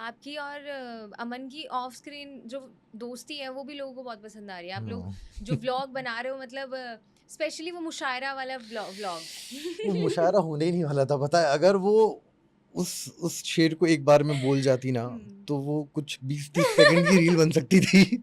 आपकी और अमन की ऑफ स्क्रीन जो दोस्ती है वो भी लोगों को बहुत पसंद आ रही है। आप लोग जो व्लॉग बना रहे हो, मतलब स्पेशली वो मुशायरा वाला वो व्लॉग। मुशायरा होने ही नहीं वाला था, पता है। अगर वो उस शेर को एक बार में बोल जाती ना, तो वो कुछ 20-30 सेकंड की रील बन सकती थी।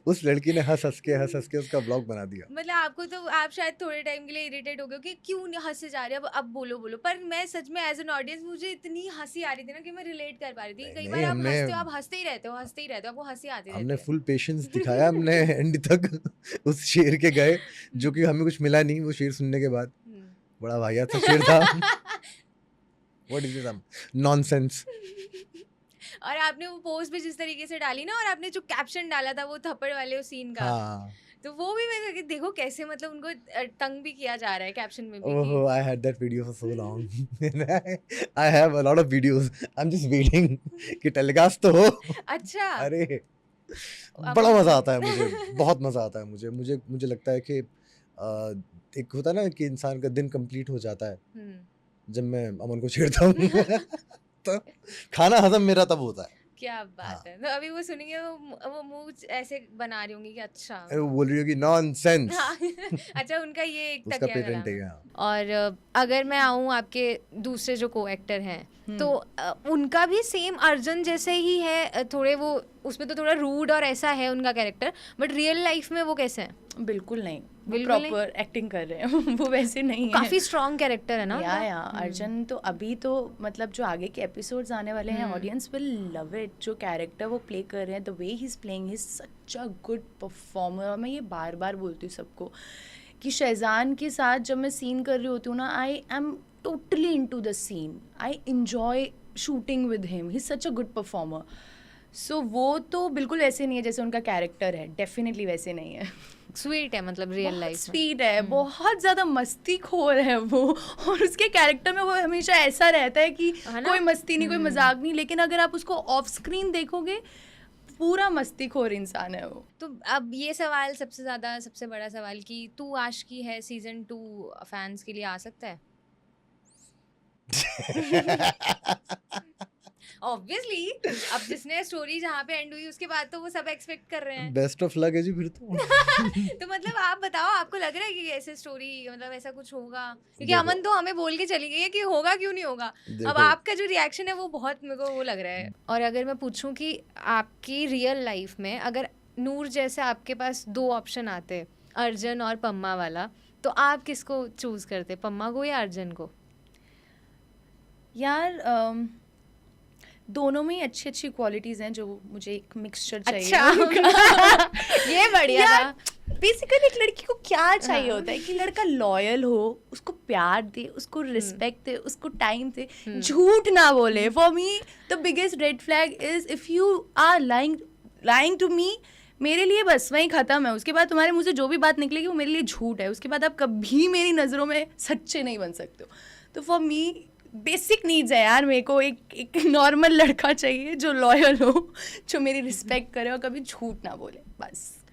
उस लड़की ने हंस हंस के उसका ब्लॉग बना दिया। मतलब आपको तो, आप शायद थोड़े टाइम के लिए इरिटेट हो गए कि क्यों नहीं हंसे जा रहे, अब बोलो बोलो। पर मैं सच में एज एन ऑडियंस मुझे इतनी हंसी आ रही थी ना कि मैं रिलेट कर पा रही थी। कई बार नहीं, आप हंसते हो, आप हंसते ही रहते हो, आपको हंसी आती हमने रहती है। फुल पेशेंस दिखाया, हमने एंड तक उस शेर के गए, जो कि हमें कुछ मिला नहीं वो शेर सुनने के बाद। बड़ा वाहियात सा शेर था। What is this nonsense. और आपने वो पोस्ट भी जिस तरीके से डाली ना, और आपने जो कैप्शन डाला था वो थप्पड़ वाले उस सीन का, हाँ, तो वो भी मैं देखो कैसे, मतलब उनको तंग भी किया जा रहा है कैप्शन में भी कि oh, I had that video for so long. I have a lot of videos. I'm just waiting कि टेलीकास्ट तो हो। अच्छा। अरे अब बड़ा मजा आता है मुझे, बहुत मजा आता है मुझे मुझे मुझे लगता है कि एक होता है ना कि इंसान का दिन कंप्लीट हो जाता है जब मैं अमन को छेड़ता हूँ। तो खाना हजम मेरा तब होता है। क्या बात हाँ, है। तो अभी वो सुनेंगे, वो मुंह ऐसे बना रही होंगी कि अच्छा। अरे वो बोल रही हो कि नॉनसेंस। हाँ। अच्छा, उनका ये एक उसका तकिया पेटेंट कलाम है है। यहाँ। और अगर मैं आऊँ आपके दूसरे जो को एक्टर हैं, तो उनका भी सेम अर्जुन जैसे ही है। थोड़े वो उसमें तो थोड़ा रूड और ऐसा है उनका कैरेक्टर, बट रियल लाइफ में वो कैसे हैं? बिल्कुल नहीं, वो बिल्कुल प्रॉपर एक्टिंग कर रहे हैं। वो वैसे नहीं है। काफी स्ट्रॉन्ग कैरेक्टर है ना या अर्जुन तो अभी तो मतलब जो आगे के एपिसोड्स आने वाले हैं, ऑडियंस विल लव इट। जो कैरेक्टर वो प्ले कर रहे हैं, the way he is playing, he is such a good performer. और मैं ये बार बार बोलती हूँ सबको कि शहजान के साथ जब मैं सीन कर रही होती हूँ ना, I am totally into the scene, I enjoy shooting with him, he is such a good performer. So वो तो बिल्कुल वैसे नहीं है जैसे उनका कैरेक्टर है, डेफिनेटली वैसे नहीं है। स्वीट है, मतलब रियल लाइफ में स्वीट है, बहुत ज्यादा मस्तीखोर है वो। और उसके कैरेक्टर में वो हमेशा ऐसा रहता है कि कोई मस्ती नहीं, कोई मजाक नहीं, लेकिन अगर आप उसको ऑफ स्क्रीन देखोगे पूरा मस्तीखोर इंसान है वो। तो अब ये सवाल सबसे बड़ा सवाल कि तू आशिकी है सीजन 2 फैंस के लिए आ सकता है? ऑब्वियसली, अब जिसने स्टोरी जहाँ पे एंड हुई उसके बाद तो वो सब एक्सपेक्ट कर रहे हैं। बेस्ट ऑफ लक है जी फिर तो। तो मतलब आप बताओ, आपको लग रहा है कि ऐसे स्टोरी, मतलब ऐसा कुछ होगा? क्योंकि देखो, अमन तो हमें बोल के चली गई है कि होगा, क्यों नहीं होगा। अब देखो आपका जो रिएक्शन है वो बहुत मेरे को वो लग रहा है। और अगर मैं पूछूं कि आपकी रियल लाइफ में अगर नूर जैसे आपके पास 2 ऑप्शन आते, अर्जुन और पम्मा वाला, तो आप किसको चूज करते, पम्मा को या अर्जुन को? यार दोनों में ही अच्छी अच्छी क्वालिटीज़ हैं, जो मुझे एक मिक्सचर चाहिए। अच्छा। ये बढ़िया था। बेसिकली एक लड़की को क्या चाहिए होता है कि लड़का लॉयल हो, उसको प्यार दे, उसको रिस्पेक्ट दे, उसको टाइम दे, झूठ ना बोले। For me the biggest red flag is if you are lying to me, मेरे लिए बस वहीं ख़त्म है। उसके बाद तुम्हारे मुंह से जो भी बात निकलेगी वो मेरे लिए झूठ है। उसके बाद आप कभी मेरी नज़रों में सच्चे नहीं बन सकते हो। तो फॉर मी बेसिक नीड्स है यार, मेरे को एक नॉर्मल लड़का चाहिए जो लॉयल हो, जो मेरी रिस्पेक्ट करे और कभी झूठ ना बोले, बस।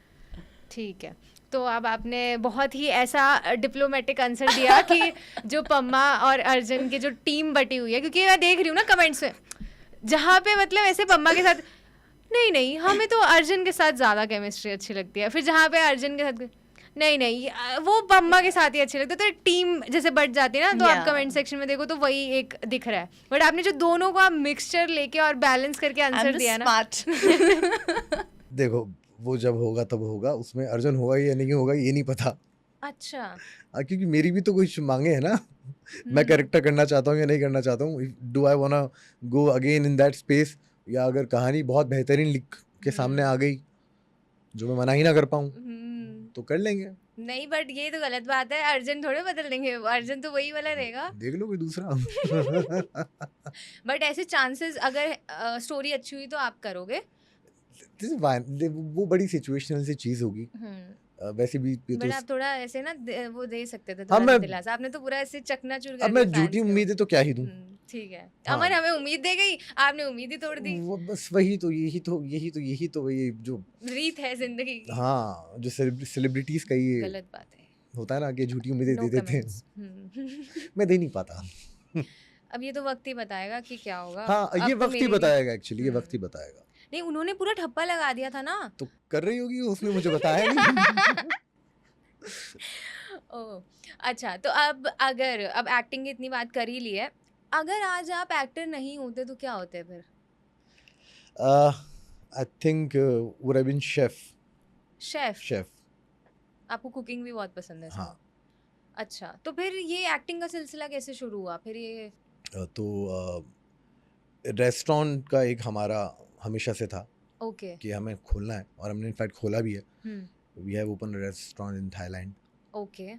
ठीक है, तो अब आपने बहुत ही ऐसा डिप्लोमेटिक आंसर दिया कि जो पम्मा और अर्जुन की जो टीम बटी हुई है, क्योंकि मैं देख रही हूँ ना कमेंट्स में जहाँ पे मतलब ऐसे पम्मा के साथ नहीं हमें तो अर्जुन के साथ ज़्यादा केमिस्ट्री अच्छी लगती है, फिर जहाँ पे अर्जुन के साथ नहीं वो पम्मा के साथ ही अच्छी लगती है, तो एक टीम जैसे बट जाती है ना। तो आप कमेंट सेक्शन में देखो तो वही एक दिख रहा है, बट आपने जो दोनों को आप मिक्सचर लेके और बैलेंस करके आंसर दिया ना। देखो वो जब होगा तब होगा, उसमें अर्जुन होगा या नहीं होगा ये नहीं पता। अच्छा। क्योंकि मेरी भी तो कुछ मांगे है ना। मैं कैरेक्टर करना चाहता हूँ या नहीं करना चाहता हूँ, do I वांना go again in that space, या अगर कहानी बहुत बेहतरीन लिख के सामने आ गई जो मैं मना ही ना कर पाऊँ तो कर लेंगे। नहीं, बट ये तो गलत बात है, अर्जुन थोड़े बदल देंगे, अर्जुन तो वही वाला रहेगा। देख लो कोई दूसरा। बट ऐसे चांसेस, अगर स्टोरी अच्छी हुई तो आप करोगे? वो बड़ी सिचुएशनल सी चीज होगी। वैसे भी बट तो आप थोड़ा ऐसे ना वो दे सकते थे, हाँ, थोड़ा मैं दिलासा। आपने तो पूरा ऐसे चकनाचूर कर अब दिया मैं फैंस झूठी को। उम्मीदें तो क्या ही दूं। ठीक है, हाँ। अमन हमें उम्मीद दे गई, आपने उम्मीद ही तोड़ दी। वो बस वही तो यही तो ये जो रीत है जिंदगी की। हाँ, जो सेलिब्रिटीज का ये गलत बात है, होता है ना कि झूठी उम्मीदें नो दे देते हैं। कमेंट्स। मैं दे नहीं पाता। अब ये तो वक्त ही बताएगा कि क्या होगा। हाँ अब ये तो वक्त ही मेरी भी- बताएगा, एक्चुअली ये हम्म। वक्त ही बताएगा। नहीं, उन्होंने पूरा ठप्पा लगा दिया था ना। तो कर रही होगी, उसने मुझे बताया नहीं। ओह! अच्छा, तो अब एक्टिंग की इतनी बात कर ही ली है, अगर आज आप एक्टर नहीं होते तो क्या होते फिर? I think would have been chef. Chef? Chef, आपको कुकिंग भी बहुत पसंद है हाँ। शायद। अच्छा, तो फिर ये एक्टिंग का सिलसिला कैसे शुरू हुआ? फिर ये तो रेस्टोरेंट का एक हमारा हमेशा से था ओके। कि हमें खोलना है, और हमने इनफैक्ट खोला भी है। Hmm, we have open restaurant in Thailand. Okay.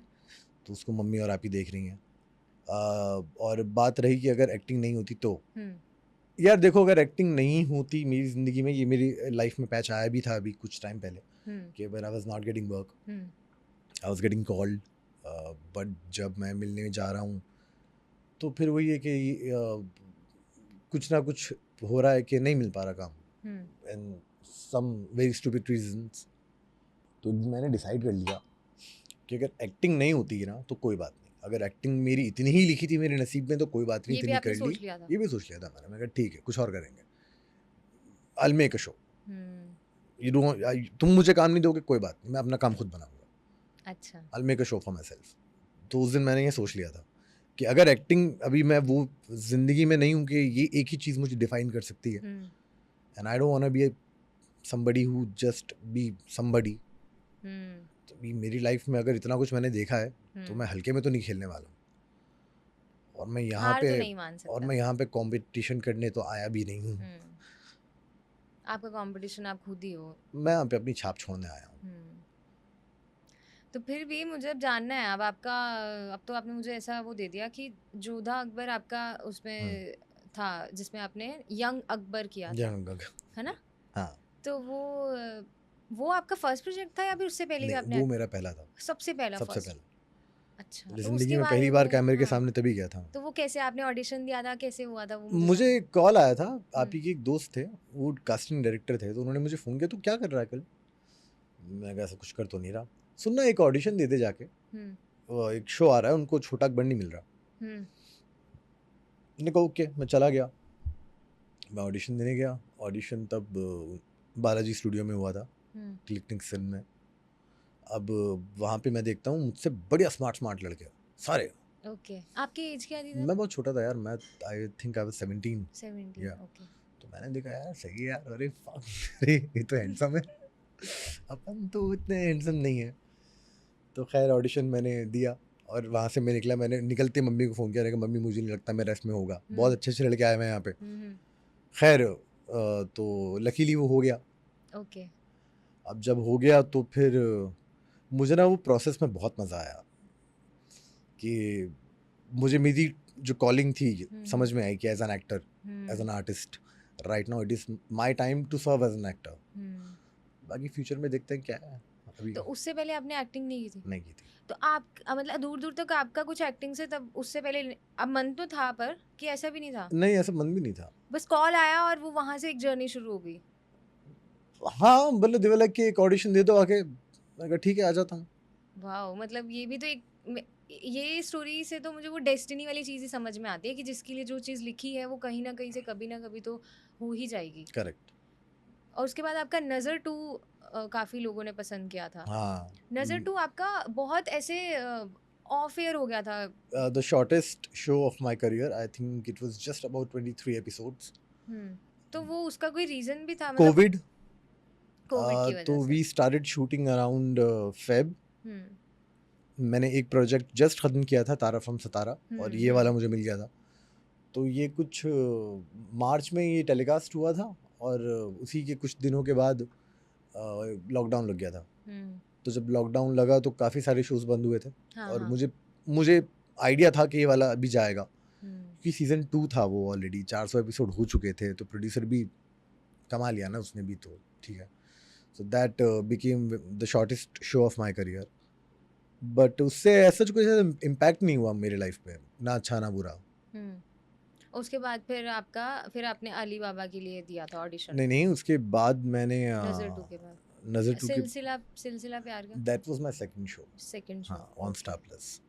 तो उसको मम्मी और आप ही देख रही हैं। और बात रही कि अगर एक्टिंग नहीं होती तो, हुँ, यार देखो, अगर एक्टिंग नहीं होती मेरी ज़िंदगी में, ये मेरी लाइफ में पैच आया भी था अभी कुछ टाइम पहले हुँ, कि when I was not getting work, hmm, I was getting called. But जब मैं मिलने जा रहा हूँ तो फिर वही है कि कुछ ना कुछ हो रहा है कि नहीं मिल पा रहा काम, hmm, and some very stupid reasons. तो मैंने डिसाइड कर लिया कि अगर एक्टिंग नहीं होती है ना तो कोई बात नहीं, अगर एक्टिंग मेरी इतनी ही लिखी थी मेरे नसीब में तो कोई बात नहीं, ये भी इतनी आपने कर ली। सोच लिया था? ये भी सोच लिया था मैंने कहा ठीक है, कुछ और करेंगे, I make a show. Hmm, you don't, तुम मुझे काम नहीं दोगे, कोई बात नहीं, मैं अपना काम खुद बनाऊंगा, अच्छा। I make a show for my self. तो उस दिन मैंने ये सोच लिया था कि अगर एक्टिंग, अभी मैं वो जिंदगी में नहीं हूँ कि ये एक ही चीज़ मुझे डिफाइन कर सकती है, hmm, and I don't want to be somebody who just be somebody। Hmm, तो मेरी लाइफ में अगर इतना कुछ मैंने देखा है तो हुँ। मैं हल्के में तो नहीं खेलने वाला हूँ। और मैं यहाँ हार पे तो नहीं मान सकता। और मैं यहाँ पे कंपटीशन करने तो आया भी नहीं हूँ। हुँ, आपका कॉम्पिटिशन आप खुद ही हो। मैं यहाँ पे अपनी छाप छोड़ने आया हूँ। हुँ। तो फिर भी मुझे अब जानना है, अब तो आपने मुझे ऐसा वो दे दिया कि जोधा अकबर आपका उसमें था, जिसमें आपने यंग अकबर किया था, जंग है ना? हाँ, तो वो आपका फर्स्ट प्रोजेक्ट था या फिर उससे पहले भी नहीं आपने वो मेरा पहला था, सबसे पहला सबसे फर्स्ट? पहला। अच्छा, तो जिंदगी उसके में बारे पहली में बार कैमरे के हाँ, सामने तभी गया था। तो वो कैसे आपने ऑडिशन दिया था, कैसे हुआ था वो मुझे मुझे कॉल आया था, आप हम्म, ही के एक दोस्त थे, वो कास्टिंग डायरेक्टर थे, तो उन्होंने मुझे फ़ोन किया, तो क्या कर रहा है कल? मैं कहा ऐसा कुछ कर तो नहीं रहा। सुनना, एक ऑडिशन दे दे जाके, हम्म, वो एक शो आ रहा है, उनको छोटा अकबर नहीं मिल रहा। हम्म, मैंने कहा ओके, मैं चला गया, मैं ऑडिशन देने गया। ऑडिशन तब बालाजी स्टूडियो में हुआ था, हम्म, क्लिक सिन में। अब वहाँ पे मैं देखता हूँ मुझसे बढ़िया स्मार्ट लड़के सारे। ओके। आपकी एज क्या थी मैं बहुत छोटा था यार, मैं आई थिंक आई वाज 17। 17? या ओके। तो मैंने देखा यार सही है यार, अरे fuck, अरे ये तो हैंडसम है, अपन तो इतने हैंडसम नहीं है। तो खैर ऑडिशन मैंने दिया और वहाँ से मैं निकला। मैंने निकलते मम्मी को फ़ोन किया, मैंने कहा मम्मी मुझे नहीं लगता मेरा इसमें होगा, बहुत अच्छे अच्छे लड़के आए हुए हैं यहाँ पे। हम्म, खैर तो लकीली वो हो गया। ओके। अब जब हो गया तो फिर मुझे ना वो प्रोसेस में बहुत मज़ा आया कि मुझे मेरी जो कॉलिंग थी समझ में आई कि as an actor, as an artist, right now it is my time to serve as an actor. बाकी फ्यूचर में देखते हैं क्या है, अभी तो उससे पहले आपने एक्टिंग नहीं की थी? नहीं की थी। तो आप मतलब दूर दूर तक आपका कुछ एक्टिंग से तब उससे पहले अब मन तो था, पर कि ऐसा भी नहीं था, नहीं, ऐसा मन भी नहीं था। बस कॉल आया और वो वहां से एक जर्नी शुरू हो गई? हाँ, बोले दिव्या लाइक कि एक ऑडिशन दे दो आके, मैं कहा ठीक है आ जाता हूँ। वाह, मतलब ये भी तो ये स्टोरी से तो मुझे वो डेस्टिनी वाली चीज़ ही समझ में आती है कि जिसके लिए जो चीज़ लिखी है वो कहीं ना कहीं से कभी ना कभी तो हो ही जाएगी। करेक्ट। और उसके बाद आपका नज़र 2 काफ़ी लोगों ने पसंद किया था। हाँ, नज़र 2 आपका बहुत ऐसे ऑफ एयर हो गया था। The shortest show off my career, I think it was just about 23 episodes. तो वो उसका कोई रीज़न भी था, मतलब कोविड, कोविड की वजह तो से? We started shooting around Feb. Hmm, मैंने एक प्रोजेक्ट जस्ट ख़त्म किया था, तारा फ्रॉम सितारा, और ये वाला मुझे मिल गया था। तो ये कुछ मार्च में ये टेलीकास्ट हुआ था, और उसी के कुछ दिनों के बाद लॉकडाउन लग गया था। तो जब लॉकडाउन लगा तो काफ़ी सारे शोज़ बंद हुए थे, हाँ, और हाँ, मुझे आइडिया था कि ये वाला अभी जाएगा, हम्म, क्योंकि सीज़न 2 था, वो ऑलरेडी 400 एपिसोड हो चुके थे, तो प्रोड्यूसर भी कमा लिया ना उसने भी, तो ठीक है। So that became the shortest show of my career. But उससे ऐसा कुछ इम्पैक्ट नहीं हुआ मेरे लाइफ पे, ना अच्छा ना बुरा। उसके बाद फिर आपने अली बाबा के लिए दिया था ऑडिशन? नहीं, उसके बाद मैंने नज़र 2 के बाद नज़र 2 के, Silsila Pyaar Ka that was my second show. Second show? हाँ, on Star Plus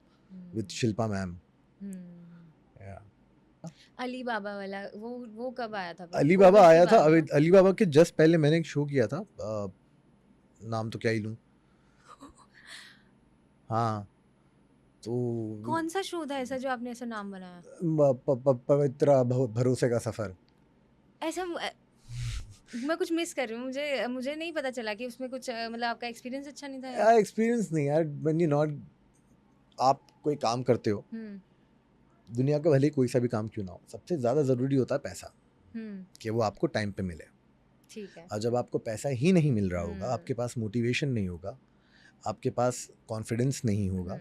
with Shilpa ma'am. या अली बाबा वाला वो कब आया था? अली कोविड बाबा के आया था, बाद अभी ना? अली बाबा के जस्ट पहले मैंने एक शो किया था, नाम तो क्या ही लूं, हाँ तो कौन सा शो था ऐसा जो आपने ऐसा नाम बनाया? पवित्र भरोसे का सफर। ऐसा मैं कुछ मिस कर रही हूँ, मुझे नहीं पता चला कि उसमें कुछ मतलब आपका एक्सपीरियंस अच्छा नहीं था या? यार एक्सपीरियंस नहीं यार, व्हेन यू नॉट, आप कोई काम करते हो, दुनिया का भले ही कोई सा भी काम क्यों ना हो, सबसे ज़्यादा ज़रूरी होता है पैसा, कि वो आपको टाइम पे मिले। ठीक है। और जब आपको पैसा ही नहीं मिल रहा होगा, आपके पास मोटिवेशन नहीं होगा, आपके पास कॉन्फिडेंस नहीं होगा,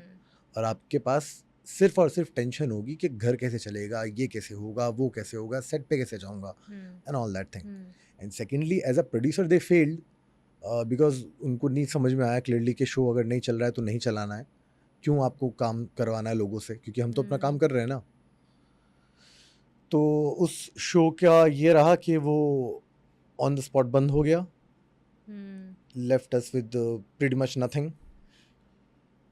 और आपके पास सिर्फ और सिर्फ टेंशन होगी कि घर कैसे चलेगा, ये कैसे होगा, वो कैसे होगा, सेट पे कैसे जाऊंगा, and all that thing. And secondly as a producer they failed because उनको नहीं समझ में आया क्लियरली कि शो अगर नहीं चल रहा है तो नहीं चलाना है, क्यों आपको काम करवाना है लोगों से, क्योंकि हम तो अपना काम कर रहे हैं ना। तो उस शो का ये रहा कि वो ऑन द स्पॉट बंद हो गया, left us with pretty much nothing.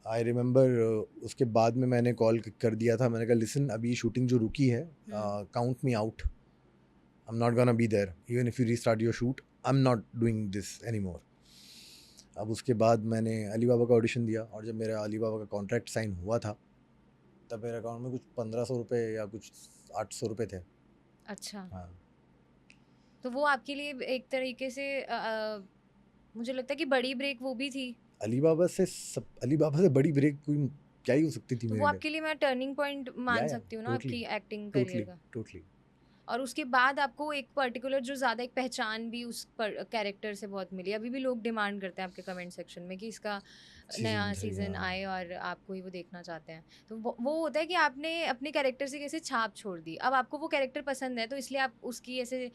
I remember उसके बाद में मैंने कॉल कर दिया था, मैंने कहा लिसन, अभी शूटिंग जो रुकी है, count me out, I am not gonna be there, even if you restart your shoot, I am not doing this any more. अब उसके बाद मैंने अली बाबा का ऑडिशन दिया, और जब मेरा अली बाबा का कॉन्ट्रैक्ट साइन हुआ था, तब मेरे अकाउंट में कुछ 1500 रुपये या कुछ 800 रुपये थे। अच्छा। हाँ, तो वो आपके लिए एक तरीके से मुझे लगता है कि बड़ी ब्रेक वो भी थी। अली बाबा से बड़ी ब्रेक कोई क्या ही हो सकती थी तो मेरे वो लिए। आपके लिए मैं टर्निंग पॉइंट मान या सकती हूँ ना totally, आपकी एक्टिंग करियर का। टोटली। और उसके बाद आपको एक पर्टिकुलर जो ज़्यादा एक पहचान भी उस कैरेक्टर से बहुत मिली। अभी भी लोग डिमांड करते हैं आपके कमेंट सेक्शन में कि इसका नया Season 3, सीज़न हाँ। आए और आपको ही वो देखना चाहते हैं। तो वो होता है कि आपने अपने कैरेक्टर से कैसे छाप छोड़ दी। अब आपको वो कैरेक्टर पसंद है तो इसलिए आप उसकी ऐसे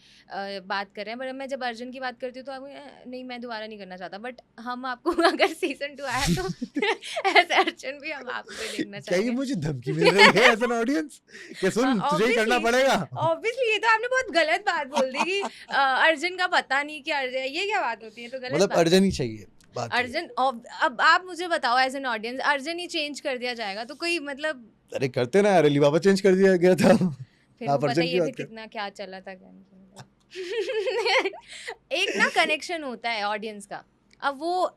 बात कर रहे हैं। बट मैं जब अर्जुन की बात करती हूँ तो आप नहीं, मैं दोबारा नहीं करना चाहता। बट हम आपको अगर सीज़न 2 आया तो ऐसे अर्जुन भी हम आपको देखना क्या ये चाहेंगे। मुझे धमकी मिल रही है एज एन ऑडियंस कि सुन तुझे ही करना पड़ेगा? ऑब्वियसली ये तो आपने बहुत गलत बात बोल दी कि अर्जुन का पता नहीं कि अर्जुन, ये क्या बात होती है? तो गलत मतलब बात है। अर्जुन ही चाहिए बात ये। अर्जुन अब आप मुझे बताओ एज एन ऑडियंस, अर्जुन ही चेंज कर दिया जाएगा तो कोई मतलब अरे करते ना यार, अली बाबा चेंज कर दिया गया था। फिर आप वो अर्जुन की बताइए भी बात कर। कितना क्या चला था क्या नहीं चला था। एक ना कनेक्शन होता है ऑडियंस का। अब वो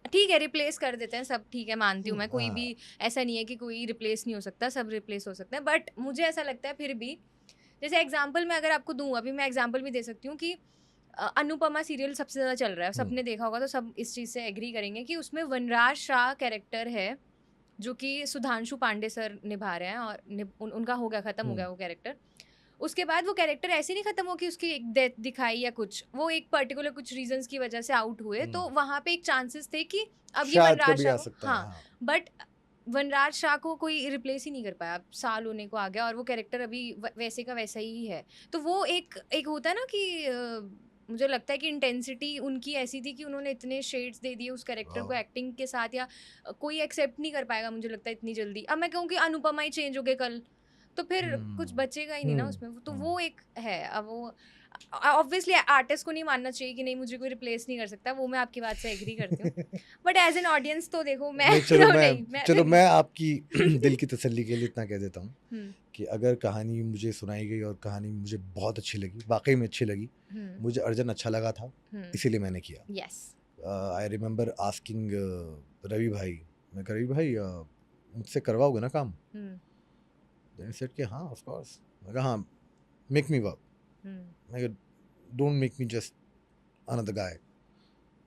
ठीक है रिप्लेस कर देते हैं सब, ठीक है मानती हूँ मैं, कोई हाँ। भी ऐसा नहीं है कि कोई रिप्लेस नहीं हो सकता, सब रिप्लेस हो सकते हैं। बट मुझे ऐसा लगता है फिर भी, जैसे एग्जाम्पल मैं अगर आपको दूँ, अभी मैं एग्जाम्पल भी दे सकती हूँ कि अनुपमा सीरियल सबसे ज़्यादा चल रहा है, सबने देखा होगा तो सब इस चीज़ से एग्री करेंगे कि उसमें वनराज शाह कैरेक्टर है जो कि सुधांशु पांडे सर निभा रहे हैं, और उनका हो गया, ख़त्म हो गया वो कैरेक्टर। उसके बाद वो कैरेक्टर ऐसे नहीं ख़त्म हो कि उसकी एक डेथ दिखाई या कुछ, वो एक पर्टिकुलर कुछ रीजंस की वजह से आउट हुए, तो वहाँ पे एक चांसेस थे कि अब ये शायद वनराज कभी आ शाह सकता है, हाँ, बट वनराज शाह को कोई रिप्लेस ही नहीं कर पाया, अब साल होने को आ गया और वो कैरेक्टर अभी वैसे का वैसा ही है। तो वो एक होता है ना कि मुझे लगता है कि इंटेंसिटी उनकी ऐसी थी कि उन्होंने इतने शेड्स दे दिए उस कैरेक्टर को एक्टिंग के साथ, या कोई एक्सेप्ट नहीं कर पाएगा मुझे लगता है इतनी जल्दी। अब मैं कहूँ कि अनुपमा ही चेंज हो गए कल, तो फिर कुछ बचेगा ही नहीं ना उसमें। तो वो एक है। अब वो ऑब्वियसली आर्टिस्ट को नहीं मानना चाहिए कि नहीं मुझे कोई रिप्लेस नहीं कर सकता, वो मैं आपकी बात से एग्री करती हूँ। बट एज एन ऑडियंस तो देखो मैं नहीं, चलो नहीं, मैं आपकी दिल की तसल्ली के लिए इतना कह देता हूँ हम्म, कि अगर कहानी मुझे सुनाई गई और कहानी मुझे बहुत अच्छी लगी, वाकई में अच्छी लगी, मुझे अर्जुन अच्छा लगा था, इसीलिए मैंने किया। Yes. I remember asking Ravi भाई, मैं कहा रवि भाई मुझसे करवाओगे ना काम? देन सेड कि हाँ ऑफ कोर्स। मैं कहा हाँ, मेक मी वर्क। मैं कहा don't make me just another guy.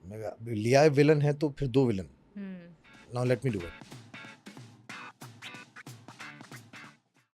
मैं कहा लिया है विलन है तो फिर 2 villain, now let me do it.